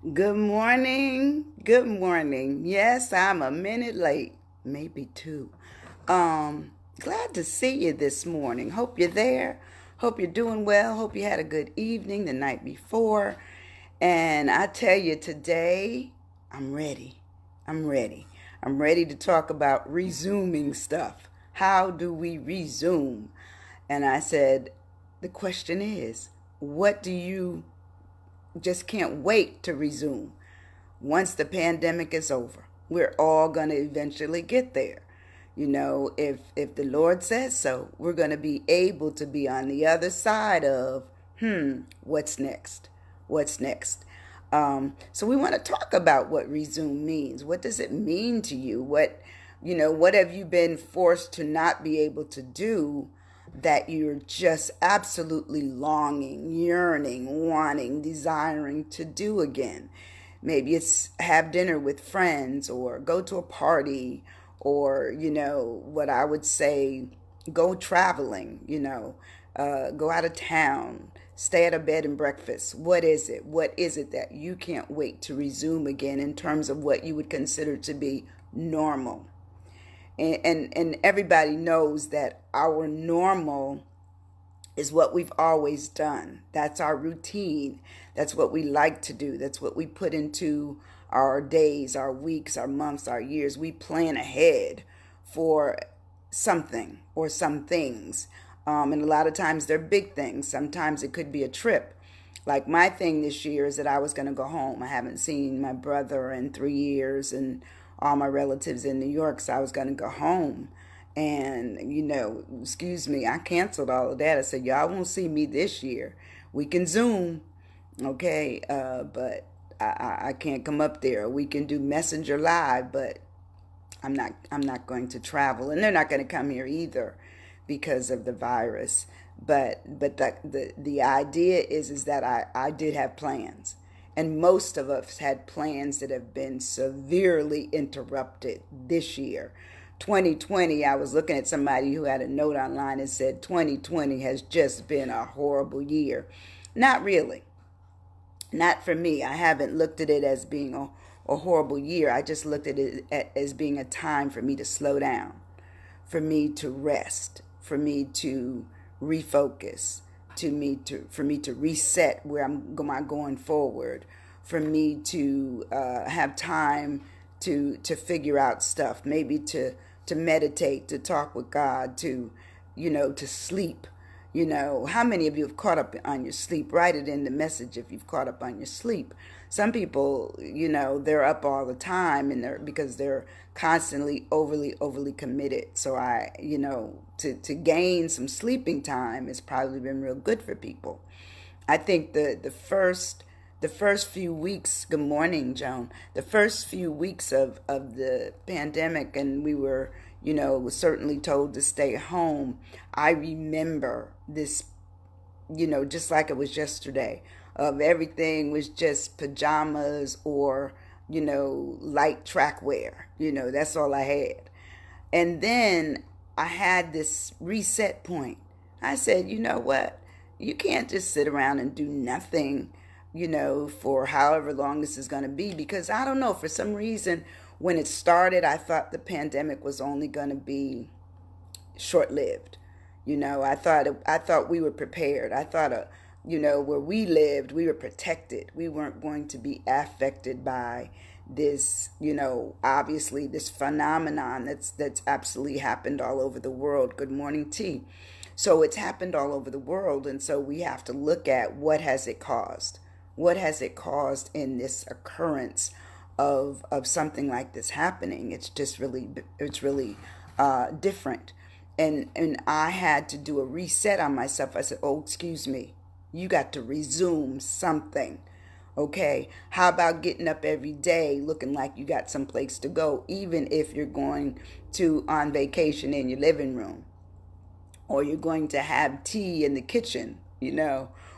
Good morning. Good morning. Yes, I'm a minute late, maybe two. Glad to see you this morning. Hope you're there. Hope you're doing well. Hope you had a good evening the night before. And I tell you today, I'm ready. I'm ready. I'm ready to talk about resuming stuff. How do we resume? And I said, the question is, what do you just can't wait to resume? Once the pandemic is over, we're all going to eventually get there. If the Lord says so, we're going to be able to be on the other side of what's next? What's next? So we want to talk about what resume means. What does it mean to you? What have you been forced to not be able to do that you're just absolutely longing, yearning, wanting, desiring to do again? Maybe it's have dinner with friends or go to a party or, what I would say, go traveling, go out of town, stay at a bed and breakfast. What is it? What is it that you can't wait to resume again in terms of what you would consider to be normal? And everybody knows that our normal is what we've always done. That's our routine. That's what we like to do. That's what we put into our days, our weeks, our months, our years. We plan ahead for something or some things. And a lot of times they're big things. Sometimes it could be a trip. Like my thing this year is that I was going to go home. I haven't seen my brother in 3 years and all my relatives in New York, so I was going to go home. And, excuse me, I canceled all of that. I said, y'all won't see me this year. We can Zoom, okay? But I can't come up there. We can do Messenger Live, but I'm not going to travel. And they're not going to come here either because of the virus. But the idea is that I did have plans. And most of us had plans that have been severely interrupted this year. 2020, I was looking at somebody who had a note online and said 2020 has just been a horrible year. Not really. Not for me. I haven't looked at it as being a horrible year. I just looked at it as being a time for me to slow down, for me to rest, for me to refocus, for me to reset where I'm going forward, for me to have time to figure out stuff, maybe to meditate, to talk with God, to sleep. How many of you have caught up on your sleep? Write it in the message if you've caught up on your sleep. Some people, they're up all the time and because they're constantly overly committed. So to gain some sleeping time has probably been real good for people. I think the first few weeks, good morning, Joan, the first few weeks of the pandemic, and we were, was certainly told to stay home. I remember this, just like it was yesterday, of everything was just pajamas or, light track wear. That's all I had. And then I had this reset point. I said, you know what? You can't just sit around and do nothing, for however long this is going to be. Because I don't know, for some reason, when it started, I thought the pandemic was only going to be short lived. I thought we were prepared. I thought, where we lived, we were protected. We weren't going to be affected by this, obviously this phenomenon that's absolutely happened all over the world. Good morning, T. So it's happened all over the world, and so we have to look at what has it caused. What has it caused in this occurrence of something like this happening? It's really different. And I had to do a reset on myself. I said, "Oh, excuse me. You got to resume something." Okay, how about getting up every day looking like you got someplace to go, even if you're going to on vacation in your living room, or you're going to have tea in the kitchen,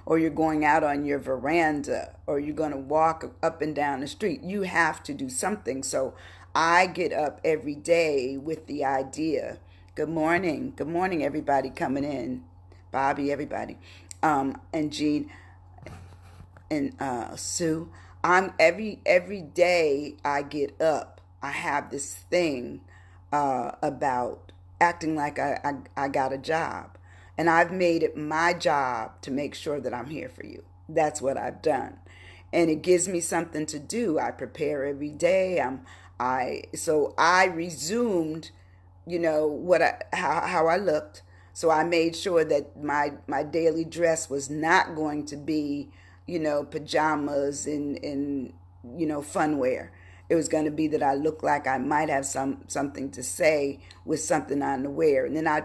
or you're going out on your veranda, or you're going to walk up and down the street. You have to do something. So I get up every day with the idea. Good morning. Good morning, everybody coming in. Bobby, everybody. And Jean and Sue. I'm every day I get up, I have this thing about acting like I got a job. And I've made it my job to make sure that I'm here for you. That's what I've done. And it gives me something to do. I prepare every day. I resumed, how I looked. So I made sure that my daily dress was not going to be, pajamas and fun wear. It was going to be that I looked like I might have something to say with something on the wear. And then I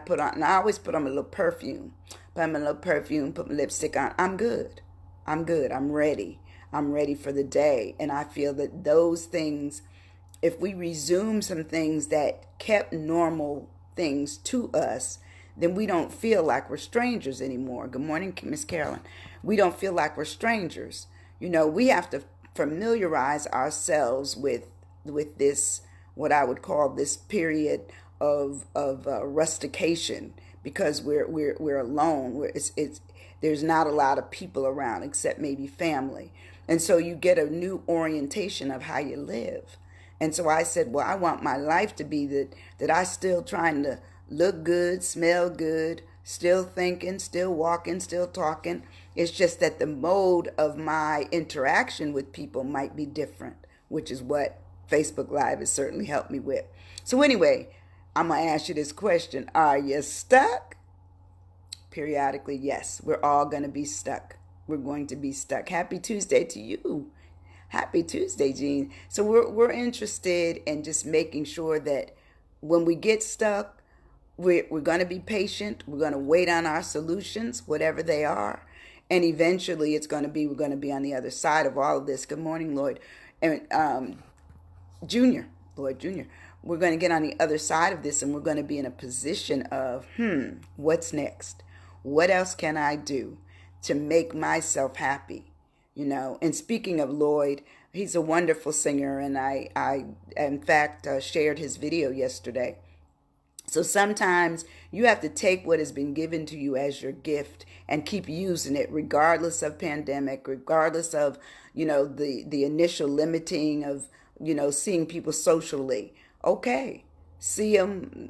always put on a little perfume. Put on a little perfume, put my lipstick on. I'm good. I'm good. I'm ready. I'm ready for the day. And I feel that those things, if we resume some things that kept normal things to us, then we don't feel like we're strangers anymore. Good morning, Miss Carolyn. We don't feel like we're strangers. We have to familiarize ourselves with this, what I would call this period of rustication, because we're alone. There's not a lot of people around except maybe family, and so you get a new orientation of how you live. And so I said, well, I want my life to be that I still trying to look good, smell good, still thinking, still walking, still talking. It's just that the mode of my interaction with people might be different, which is what Facebook Live has certainly helped me with. So anyway, I'm going to ask you this question. Are you stuck? Periodically, yes. We're all going to be stuck. We're going to be stuck. Happy Tuesday to you. Happy Tuesday, Jean. So we're interested in just making sure that when we get stuck, we're going to be patient. We're going to wait on our solutions, whatever they are. And eventually we're going to be on the other side of all of this. Good morning, Lloyd. And Lloyd Jr. We're going to get on the other side of this, and we're going to be in a position of, what's next? What else can I do to make myself happy? And speaking of Lloyd, he's a wonderful singer, and I in fact, shared his video yesterday. So sometimes you have to take what has been given to you as your gift and keep using it, regardless of pandemic, regardless of, the initial limiting of, seeing people socially. Okay, see them,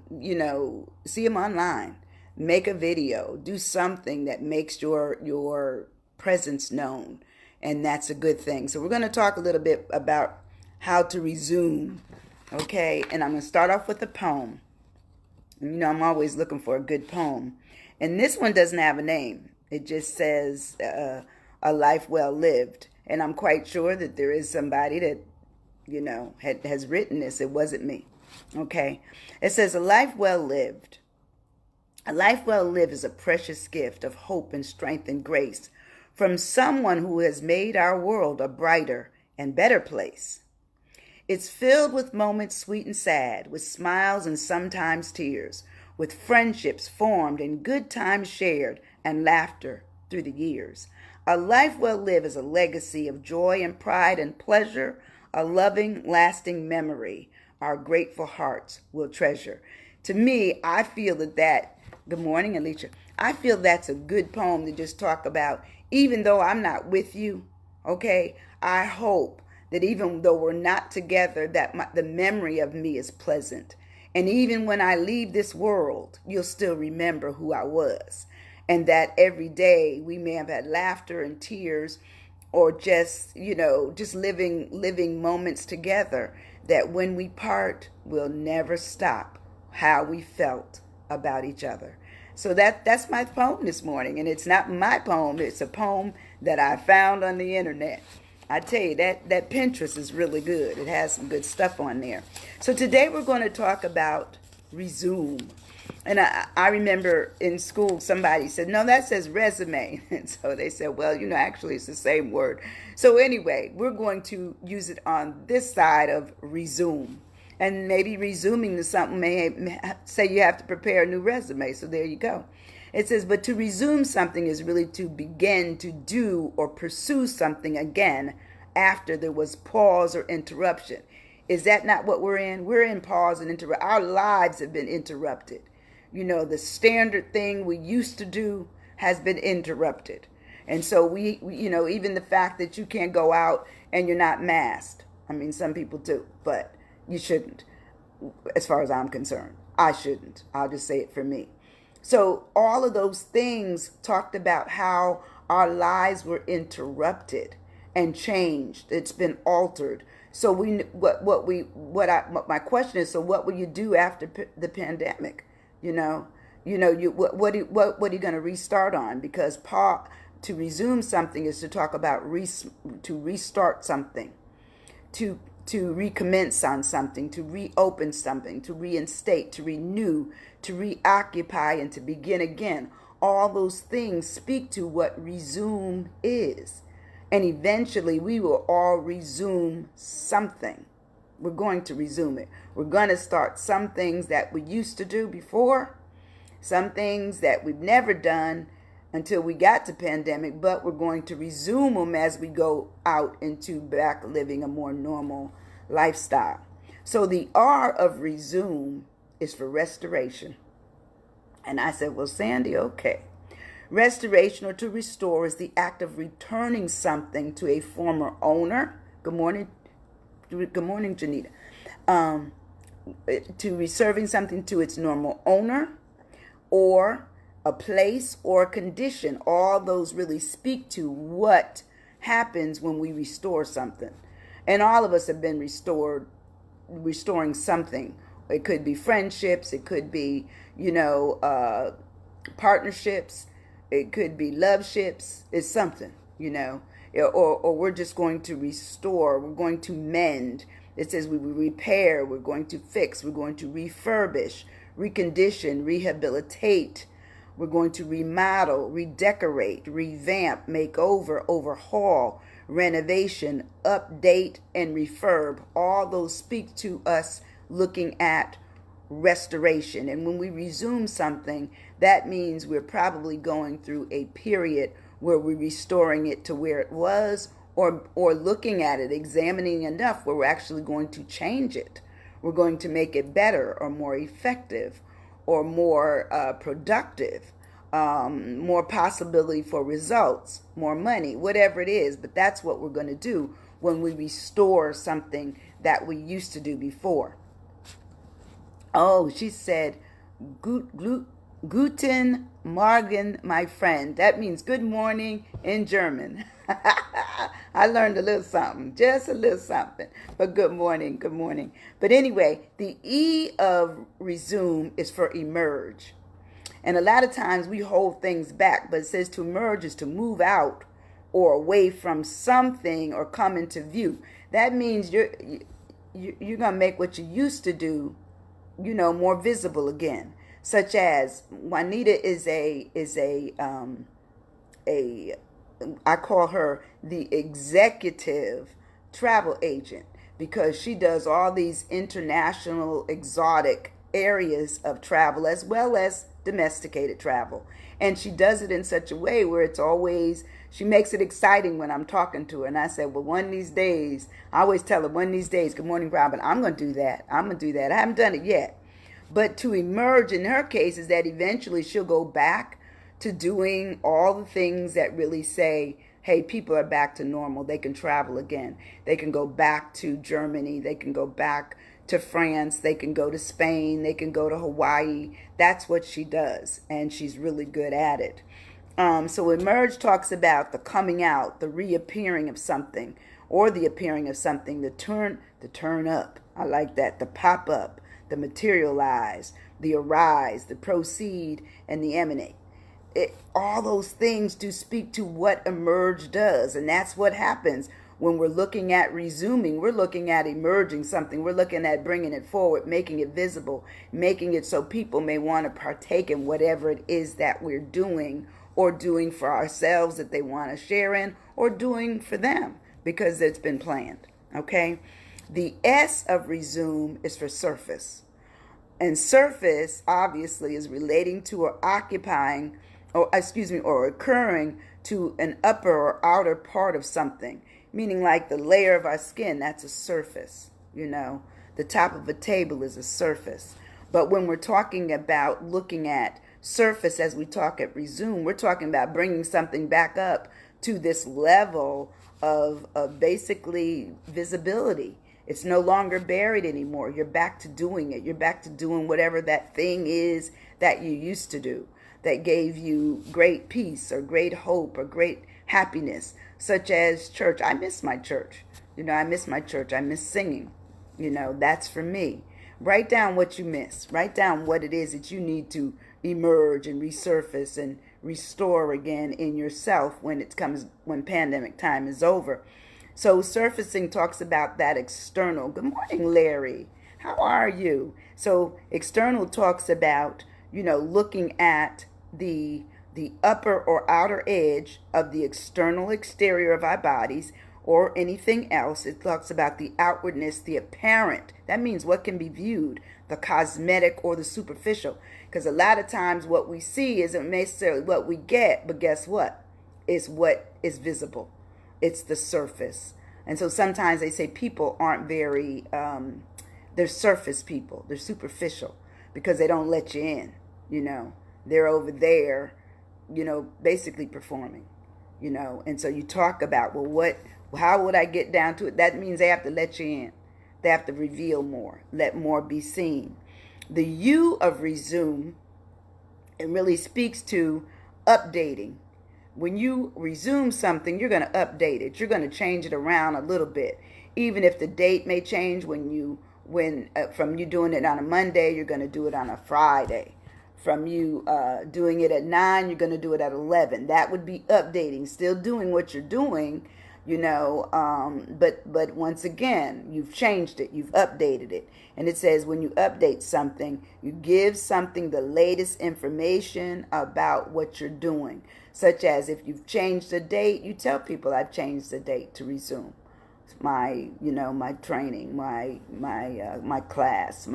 see them online, make a video, do something that makes your presence known. And that's a good thing. So we're going to talk a little bit about how to resume. Okay, and I'm going to start off with a poem. I'm always looking for a good poem. And this one doesn't have a name. It just says a life well lived. And I'm quite sure that there is somebody that, has written this. It wasn't me. Okay. It says, a life well lived. A life well lived is a precious gift of hope and strength and grace from someone who has made our world a brighter and better place. It's filled with moments sweet and sad, with smiles and sometimes tears, with friendships formed and good times shared and laughter through the years. A life well lived is a legacy of joy and pride and pleasure, a loving, lasting memory our grateful hearts will treasure. To me, I feel that, good morning, Alicia. I feel that's a good poem to just talk about, even though I'm not with you, okay? I hope that even though we're not together, that the memory of me is pleasant. And even when I leave this world, you'll still remember who I was. And that every day we may have had laughter and tears, or just, just living moments together, that when we part, we'll never stop how we felt about each other. So that's my poem this morning. And it's not my poem. It's a poem that I found on the internet. I tell you, that Pinterest is really good. It has some good stuff on there. So today we're going to talk about resume. And I remember in school somebody said, no, that says resume. And so they said, well, actually it's the same word. So anyway, we're going to use it on this side of resume. And maybe resuming to something may say you have to prepare a new resume. So there you go. It says, but to resume something is really to begin to do or pursue something again after there was pause or interruption. Is that not what we're in? We're in pause and interrupt. Our lives have been interrupted. The standard thing we used to do has been interrupted. And so we even the fact that you can't go out and you're not masked. I mean, some people do, but you shouldn't, as far as I'm concerned. I shouldn't. I'll just say it for me. So all of those things talked about how our lives were interrupted and changed. It's been altered. So what my question is, so what will you do after the pandemic? What are you going to restart on? Because to resume something is to talk about to restart something, to recommence on something, to reopen something, to reinstate, to renew, to reoccupy, and to begin again. All those things speak to what resume is. And eventually we will all resume something. We're going to resume it. We're going to start some things that we used to do before, some things that we've never done until we got to pandemic, but we're going to resume them as we go out into back living a more normal lifestyle. So the R of resume is for restoration. And I said, well, Sandy, okay. Restoration, or to restore, is the act of returning something to a former owner. Good morning, Janita. To reserving something to its normal owner, or a place or a condition. All those really speak to what happens when we restore something. And all of us have been restoring something. It could be friendships. It could be, partnerships. It could be love ships. It's something, or we're just going to restore. We're going to mend. It says we will repair. We're going to fix. We're going to refurbish, recondition, rehabilitate. We're going to remodel, redecorate, revamp, make over, overhaul, renovation, update, and refurb. All those speak to us looking at restoration. And when we resume something, that means we're probably going through a period where we're restoring it to where it was, or looking at it, examining enough where we're actually going to change it. We're going to make it better or more effective or more productive, more possibility for results, more money, whatever it is. But that's what we're going to do when we restore something that we used to do before. Oh, she said, Guten Morgen, my friend. That means good morning in German. I learned a little something, just a little something. But good morning, good morning. But anyway, the E of resume is for emerge. And a lot of times we hold things back, but it says to emerge is to move out or away from something or come into view. That means you're going to make what you used to do, more visible again. Such as Juanita is I call her the executive travel agent, because she does all these international exotic areas of travel as well as domesticated travel. And she does it in such a way where she makes it exciting when I'm talking to her. And I said, well, one of these days, I always tell her, one of these days, good morning, Robin, I'm going to do that. I haven't done it yet. But to emerge in her case is that eventually she'll go back to doing all the things that really say, hey, people are back to normal. They can travel again. They can go back to Germany. They can go back to France. They can go to Spain. They can go to Hawaii. That's what she does, and she's really good at it. So emerge talks about the coming out, the reappearing of something, or the appearing of something, the turn up. I like that. The pop up, the materialize, the arise, the proceed, and the emanate. All those things do speak to what emerge does. And that's what happens when we're looking at resuming. We're looking at emerging something. We're looking at bringing it forward, making it visible, making it so people may want to partake in whatever it is that we're doing, or doing for ourselves that they want to share in, or doing for them because it's been planned. Okay? The S of resume is for surface. And surface obviously is relating to or occupying, or occurring to an upper or outer part of something, meaning like the layer of our skin, that's a surface. The top of a table is a surface. But when we're talking about looking at surface as we talk at resume, we're talking about bringing something back up to this level of basically visibility. It's no longer buried anymore. You're back to doing it. You're back to doing whatever that thing is that you used to do that gave you great peace or great hope or great happiness, such as church. I miss my church. I miss my church. I miss singing. That's for me. Write down what you miss. Write down what it is that you need to emerge and resurface and restore again in yourself when pandemic time is over. So surfacing talks about that external. Good morning, Larry. How are you? So external talks about, looking at the upper or outer edge of the external exterior of our bodies or anything else. It talks about the outwardness, the apparent. That means what can be viewed, the cosmetic or the superficial. Because a lot of times what we see isn't necessarily what we get, but guess what? It's what is visible. It's the surface. And so sometimes they say people aren't very, they're surface people. They're superficial because they don't let you in, They're over there, basically performing, And so you talk about, how would I get down to it? That means they have to let you in. They have to reveal more, let more be seen. The U of resume, it really speaks to updating. When you resume something, you're going to update it. You're going to change it around a little bit. Even if the date may change from you doing it on a Monday, you're going to do it on a Friday. From you doing it at 9, you're going to do it at 11. That would be updating, still doing what you're doing, but once again, you've changed it, you've updated it. And it says when you update something, you give something the latest information about what you're doing. Such as if you've changed the date, you tell people I've changed the date to resume my training, my class,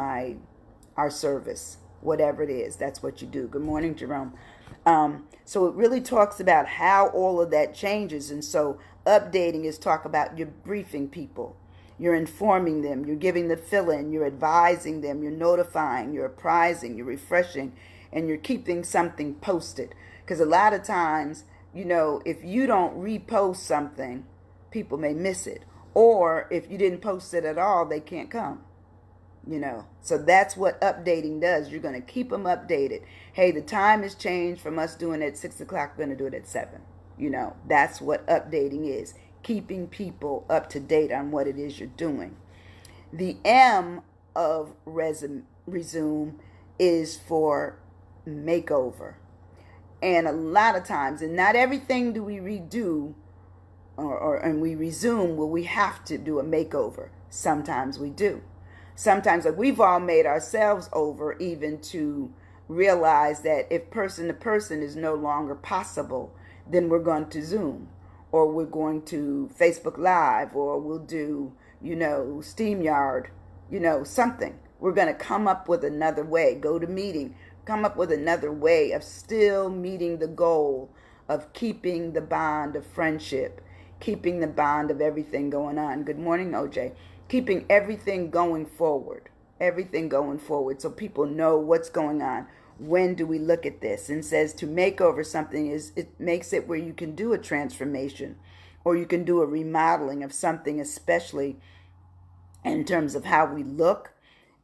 our service, whatever it is. That's what you do. Good morning, Jerome. So it really talks about how all of that changes. And so updating is talk about you're briefing people, you're informing them, you're giving the fill-in, you're advising them, you're notifying, you're apprising, you're refreshing, and you're keeping something posted. Because a lot of times, if you don't repost something, people may miss it. Or if you didn't post it at all, they can't come. So that's what updating does. You're going to keep them updated. Hey, the time has changed from us doing it at 6 o'clock. We're going to do it at 7. That's what updating is. Keeping people up to date on what it is you're doing. The M of resume is for makeover. And a lot of times, and not everything do we redo and we resume where we have to do a makeover. Sometimes we do. Sometimes we've all made ourselves over even to realize that if person to person is no longer possible, then we're going to Zoom or we're going to Facebook Live or we'll do, StreamYard, something. We're going to come up with another way, go to meeting, come up with another way of still meeting the goal of keeping the bond of friendship, keeping the bond of everything going on. Good morning, OJ. Keeping everything going forward, so people know what's going on. When do we look at this? And says to make over something it makes it where you can do a transformation or you can do a remodeling of something, especially in terms of how we look,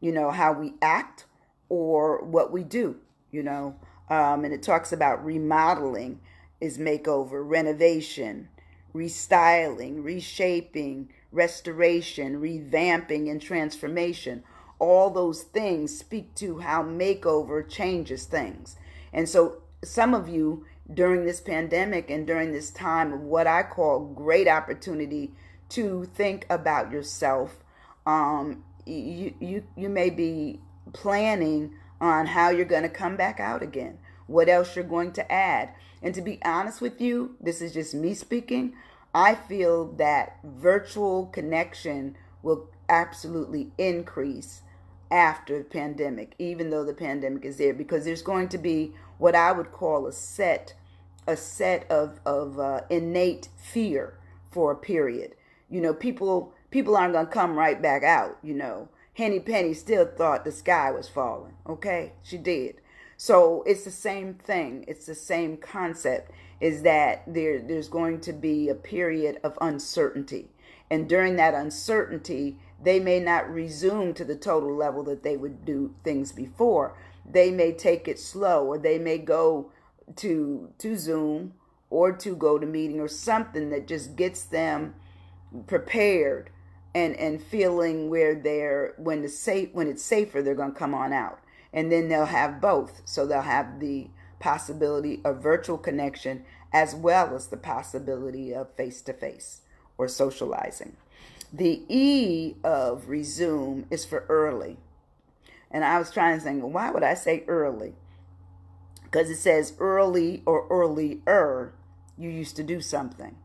how we act or what we do, and it talks about remodeling is makeover, renovation, restyling, reshaping, restoration, revamping, and transformation. All those things speak to how makeover changes things. And so some of you during this pandemic and during this time of what I call great opportunity to think about yourself, you may be planning on how you're going to come back out again, what else you're going to add. And to be honest with you, this is just me speaking, I feel that virtual connection will absolutely increase after the pandemic, even though the pandemic is there, because there's going to be what I would call a set of innate fear for a period. People aren't going to come right back out. Henny Penny still thought the sky was falling. Okay, she did. So it's the same thing. It's the same concept. is that there's going to be a period of uncertainty. And during that uncertainty, they may not resume to the total level that they would do things before. They may take it slow, or they may go to Zoom or to GoToMeeting or something that just gets them prepared and feeling where they're when it's safer, they're going to come on out. And then they'll have both. So they'll have the possibility of virtual connection as well as the possibility of face-to-face or socializing. The E of resume is for early. And I was trying to think, well, why would I say early? Because it says early or earlier, you used to do something.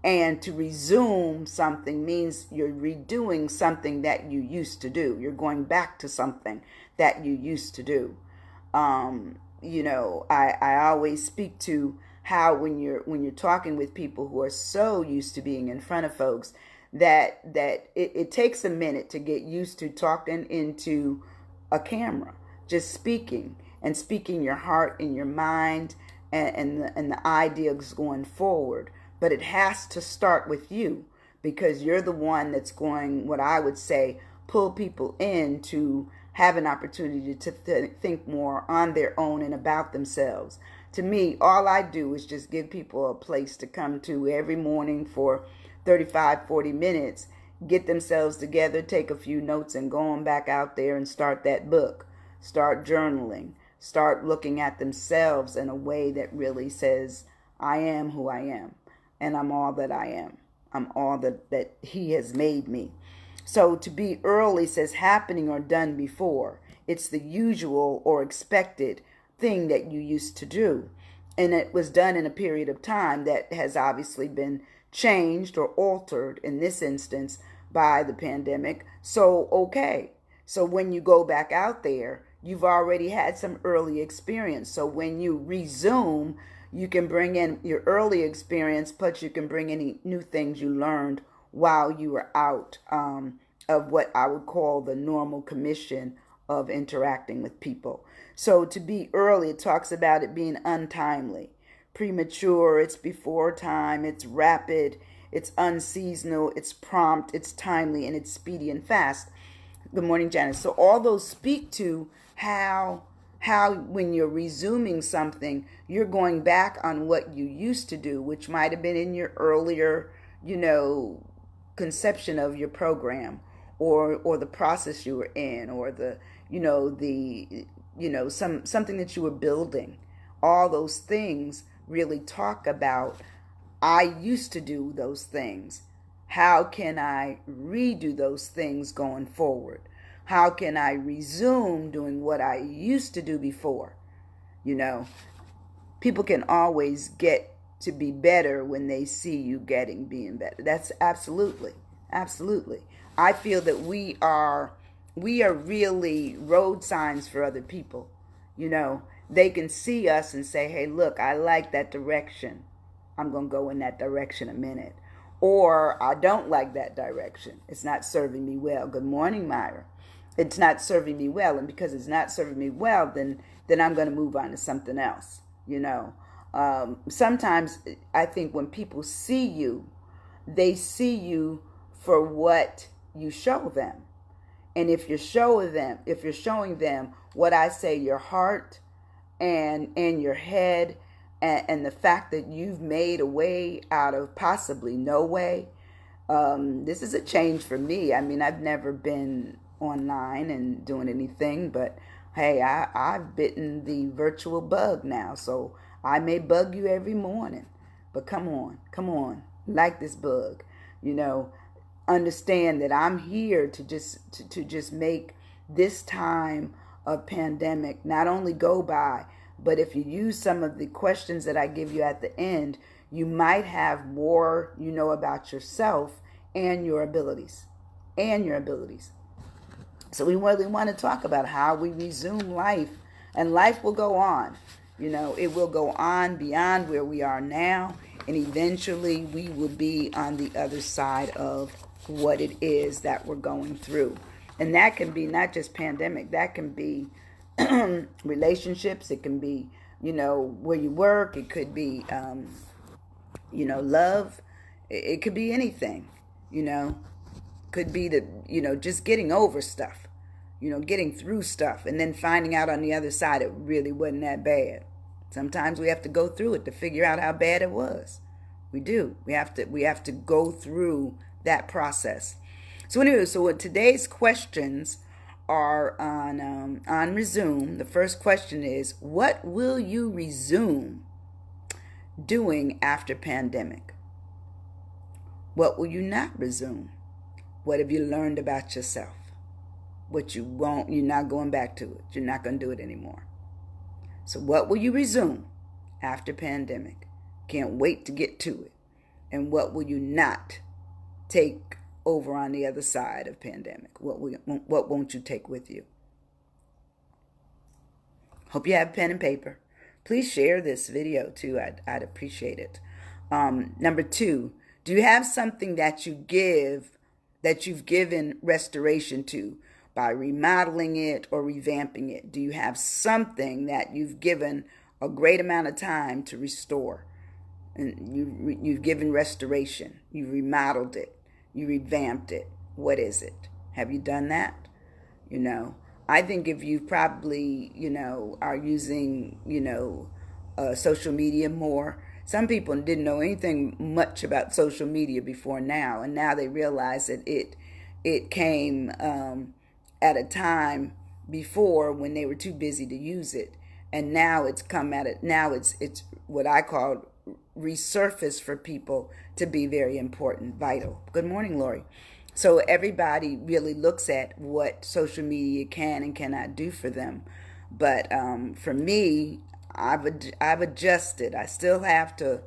And to resume something means you're redoing something that you used to do. You're going back to something that you used to do. I always speak to how when you're talking with people who are so used to being in front of folks that it takes a minute to get used to talking into a camera, just speaking your heart and your mind and the ideas going forward. But it has to start with you, because you're the one that's going, what I would say, pull people in to have an opportunity to think more on their own and about themselves. To me, all I do is just give people a place to come to every morning for 35, 40 minutes, get themselves together, take a few notes, and go on back out there and start that book. Start journaling. Start looking at themselves in a way that really says, I am who I am. And I'm all that I am. I'm all that he has made me. So to be early says happening or done before. It's the usual or expected thing that you used to do. And it was done in a period of time that has obviously been changed or altered, in this instance, by the pandemic. So, okay. So when you go back out there, you've already had some early experience. So when you resume, you can bring in your early experience, but you can bring any new things you learned while you were out of what I would call the normal commission of interacting with people. So to be early, it talks about it being untimely, premature, it's before time, it's rapid, it's unseasonal, it's prompt, it's timely, and it's speedy and fast. Good morning, Janice. So all those speak to how when you're resuming something, you're going back on what you used to do, which might have been in your earlier, conception of your program, or the process you were in, or something that you were building. All those things really talk about, I used to do those things. How can I redo those things going forward? How can I resume doing what I used to do before? People can always get to be better when they see you being better. That's absolutely. I feel that we are really road signs for other people. They can see us and say, hey, look, I like that direction. I'm going to go in that direction a minute. Or I don't like that direction. It's not serving me well. Good morning, Myra. It's not serving me well. And because it's not serving me well, then I'm going to move on to something else. Sometimes I think when people see you, they see you for what you show them. And if you're showing them what I say, your heart and your head, and the fact that you've made a way out of possibly no way, this is a change for me. I mean, I've never been online and doing anything, but hey, I've bitten the virtual bug now, so I may bug you every morning, but come on, like this bug, understand that I'm here to just make this time of pandemic not only go by, but if you use some of the questions that I give you at the end, you might have more about yourself and your abilities. So we really want to talk about how we resume life, and life will go on. It will go on beyond where we are now, and eventually we will be on the other side of what it is that we're going through. And that can be not just pandemic, that can be relationships, it can be where you work. It could be, love. It could be anything, you know. Could be that, just getting over stuff, getting through stuff and then finding out on the other side it really wasn't that bad. Sometimes we have to go through it to figure out how bad it was. We do. We have to go through that process. So anyway, so what today's questions are on resume. The first question is, what will you resume doing after pandemic? What will you not resume? What have you learned about yourself? What you won't, you're not going back to it. You're not going to do it anymore. So what will you resume after pandemic? Can't wait to get to it. And what will you not take over on the other side of pandemic? What won't you take with you? Hope you have pen and paper. Please share this video too. I'd appreciate it. Number 2, do you have something that you've given restoration to by remodeling it or revamping it? Do you have something that you've given a great amount of time to restore? And you've given restoration. You remodeled it. You revamped it. What is it? Have you done that? I think if you probably, are using, social media more. Some people didn't know anything much about social media before now, and now they realize that it came at a time before when they were too busy to use it, and now it's come at it. Now it's what I call resurfaced for people to be very important, vital. Good morning, Lori. So everybody really looks at what social media can and cannot do for them, but for me, I've adjusted. I still have to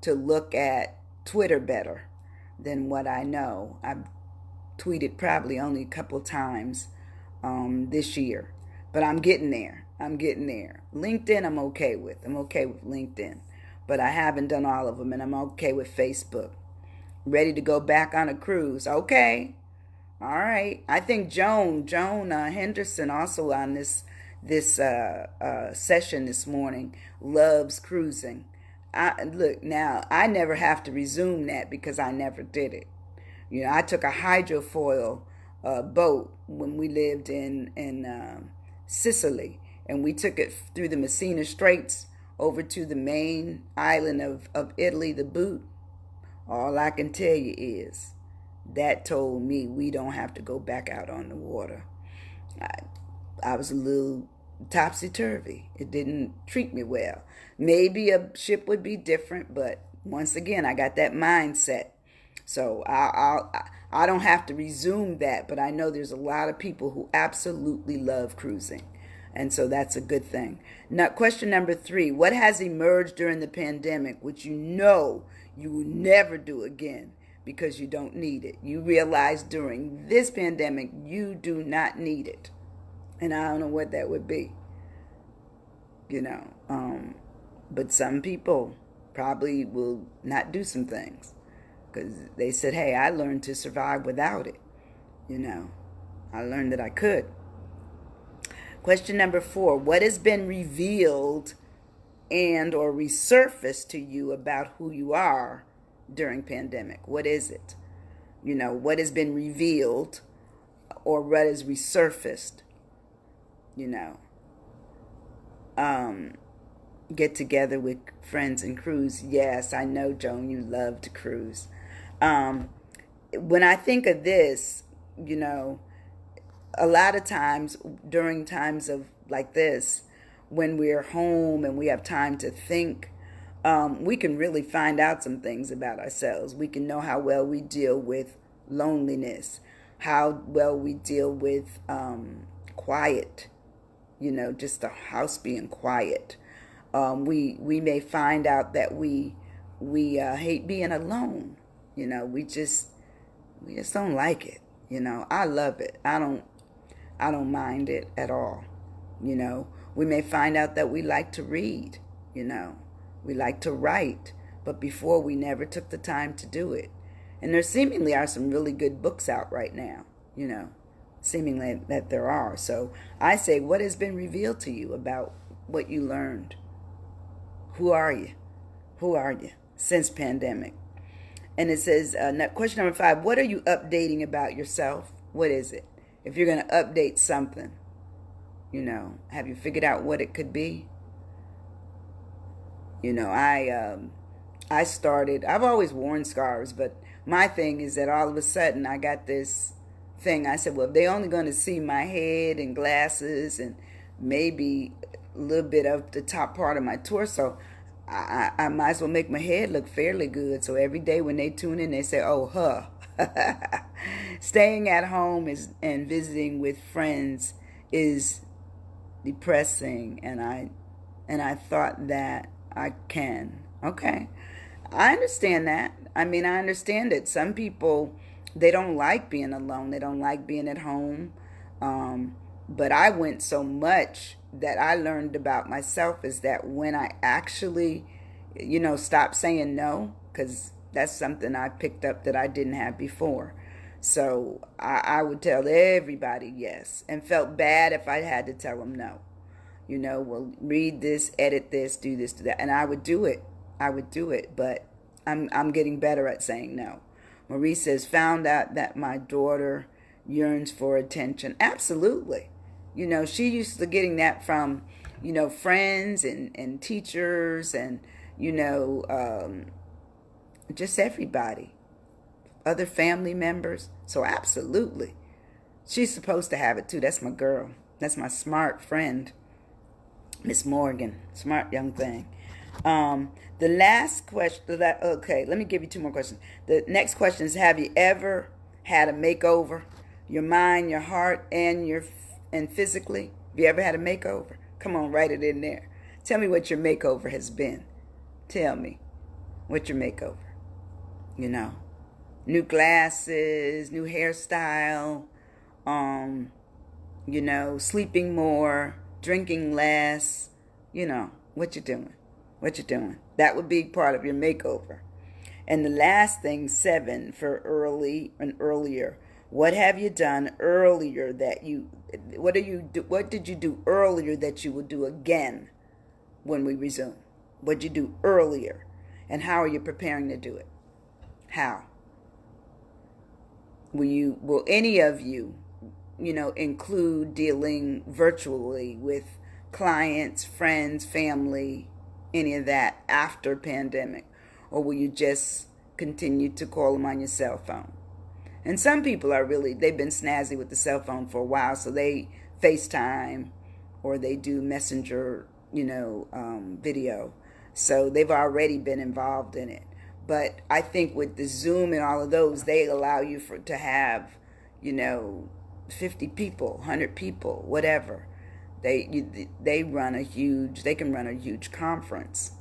look at Twitter better than what I know. I've tweeted probably only a couple times this year, but I'm getting there. LinkedIn I'm okay with. I'm okay with LinkedIn, but I haven't done all of them, and I'm okay with Facebook. Ready to go back on a cruise. Okay. All right. I think Joan Henderson, also on this session this morning, loves cruising. Look, now I never have to resume that because I never did it. I took a hydrofoil boat when we lived in Sicily, and we took it through the Messina Straits over to the main island of Italy, the Boot. All I can tell you is that told me we don't have to go back out on the water. I was a little topsy-turvy. It didn't treat me well. Maybe a ship would be different, but once again, I got that mindset. So I don't have to resume that, but I know there's a lot of people who absolutely love cruising. And so that's a good thing. Now, question number 3, what has emerged during the pandemic, which you will never do again because you don't need it? You realize during this pandemic, you do not need it. And I don't know what that would be, but some people probably will not do some things because they said, hey, I learned to survive without it. I learned that I could. Question number 4, what has been revealed and or resurfaced to you about who you are during pandemic? What is it? What has been revealed or what is resurfaced? Get together with friends and cruise. Yes, I know, Joan, you love to cruise. When I think of this, a lot of times during times of like this, when we're home and we have time to think, we can really find out some things about ourselves. We can know how well we deal with loneliness, how well we deal with quiet, just the house being quiet. We may find out that we hate being alone. We just don't like it. I love it. I don't mind it at all. We may find out that we like to read. We like to write, but before we never took the time to do it. And there seemingly are some really good books out right now. Seemingly that there are. So I say, what has been revealed to you about what you learned Who are you? Who are you since pandemic? And it says, question number 5, what are you updating about yourself? What is it? If you're going to update something, have you figured out what it could be? I've always worn scarves, but my thing is that all of a sudden I got this thing. I said, well, if they're only going to see my head and glasses and maybe a little bit of the top part of my torso, I might as well make my head look fairly good. So every day when they tune in, they say, oh, huh. Staying at home and visiting with friends is depressing. And I thought that I can. Okay. I understand that. I understand it. Some people, they don't like being alone. They don't like being at home. But I went so much that I learned about myself is that when I actually, stop saying no, because that's something I picked up that I didn't have before. So I would tell everybody yes and felt bad if I had to tell them no. Well, read this, edit this, do that. And I would do it. But I'm getting better at saying no. Marie says, found out that my daughter yearns for attention. Absolutely. She used to getting that from, friends and teachers and, just everybody, other family members. So absolutely. She's supposed to have it too. That's my girl. That's my smart friend, Miss Morgan. Smart young thing. The last question, okay, let me give you 2 more questions. The next question is, have you ever had a makeover? Your mind, your heart, and physically? Have you ever had a makeover? Come on, write it in there. Tell me what your makeover has been. Tell me what your makeover. New glasses, new hairstyle, sleeping more, drinking less, what you doing? What you doing? That would be part of your makeover. And the last thing, 7, for early and earlier. What have you done earlier what did you do earlier that you will do again when we resume? What did you do earlier? And how are you preparing to do it? How? Will any of you, include dealing virtually with clients, friends, family, any of that after pandemic? Or will you just continue to call them on your cell phone? And some people they've been snazzy with the cell phone for a while, so they FaceTime or they do Messenger, video. So they've already been involved in it. But I think with the Zoom and all of those, they allow you to have, 50 people, 100 people, whatever. They can run a huge conference.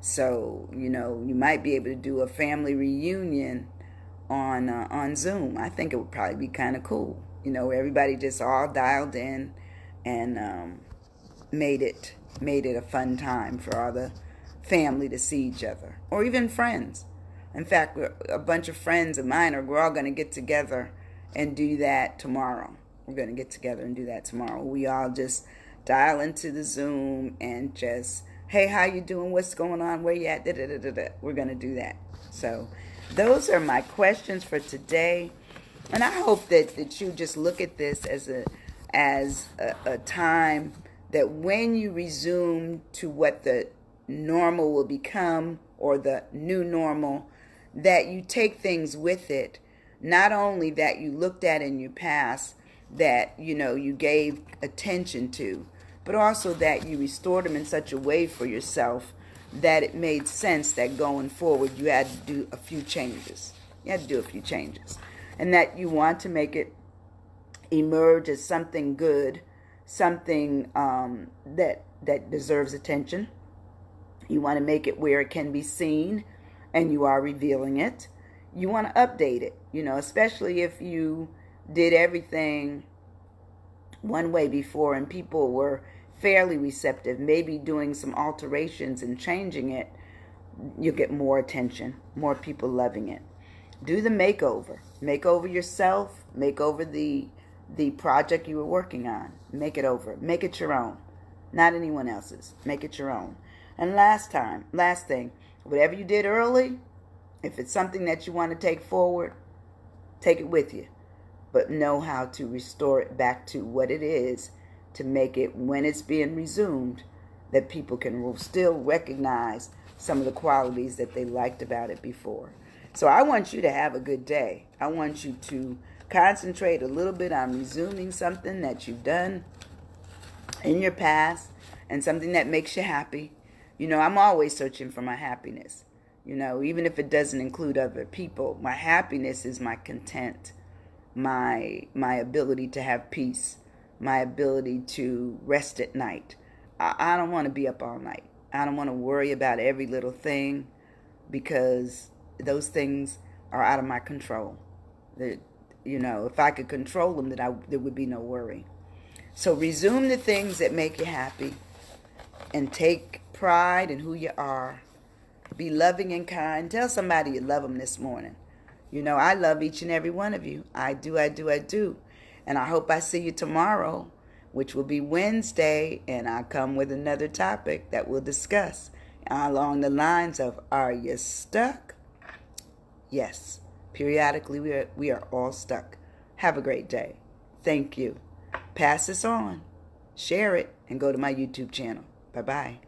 So, you might be able to do a family reunion on Zoom. I think it would probably be kind of cool. Everybody just all dialed in and made it a fun time for all the family to see each other, or even friends. In fact, a bunch of friends of mine we're all going to get together and do that tomorrow. We're going to get together and do that tomorrow. We all just dial into the Zoom and just, hey, how you doing? What's going on? Where you at? We're going to do that. So those are my questions for today. And I hope that you just look at this as a time that when you resume to what the normal will become, or the new normal, that you take things with it. Not only that you looked at in your past that, you gave attention to, but also that you restored them in such a way for yourself that it made sense that going forward you had to do a few changes. And that you want to make it emerge as something good, something that deserves attention. You want to make it where it can be seen and you are revealing it. You want to update it, especially if you did everything one way before and people were fairly receptive, maybe doing some alterations and changing it, you'll get more attention, more people loving it. Do the makeover. Make over yourself. Make over the project you were working on. Make it over. Make it your own. Not anyone else's. Make it your own. And last thing, whatever you did early, if it's something that you want to take forward, take it with you. But know how to restore it back to what it is to make it, when it's being resumed, that people can still recognize some of the qualities that they liked about it before. So I want you to have a good day. I want you to concentrate a little bit on resuming something that you've done in your past and something that makes you happy. You know, I'm always searching for my happiness. You know, even if it doesn't include other people, my happiness is my content, my ability to have peace, my ability to rest at night. I don't want to be up all night. I don't want to worry about every little thing, because those things are out of my control. You know, if I could control them, then there would be no worry. So resume the things that make you happy and take pride in who you are. Be loving and kind. Tell somebody you love them this morning. You know, I love each and every one of you. I do. And I hope I see you tomorrow, which will be Wednesday, and I'll come with another topic that we'll discuss along the lines of, are you stuck? Yes. Periodically, we are all stuck. Have a great day. Thank you. Pass this on. Share it and go to my YouTube channel. Bye-bye.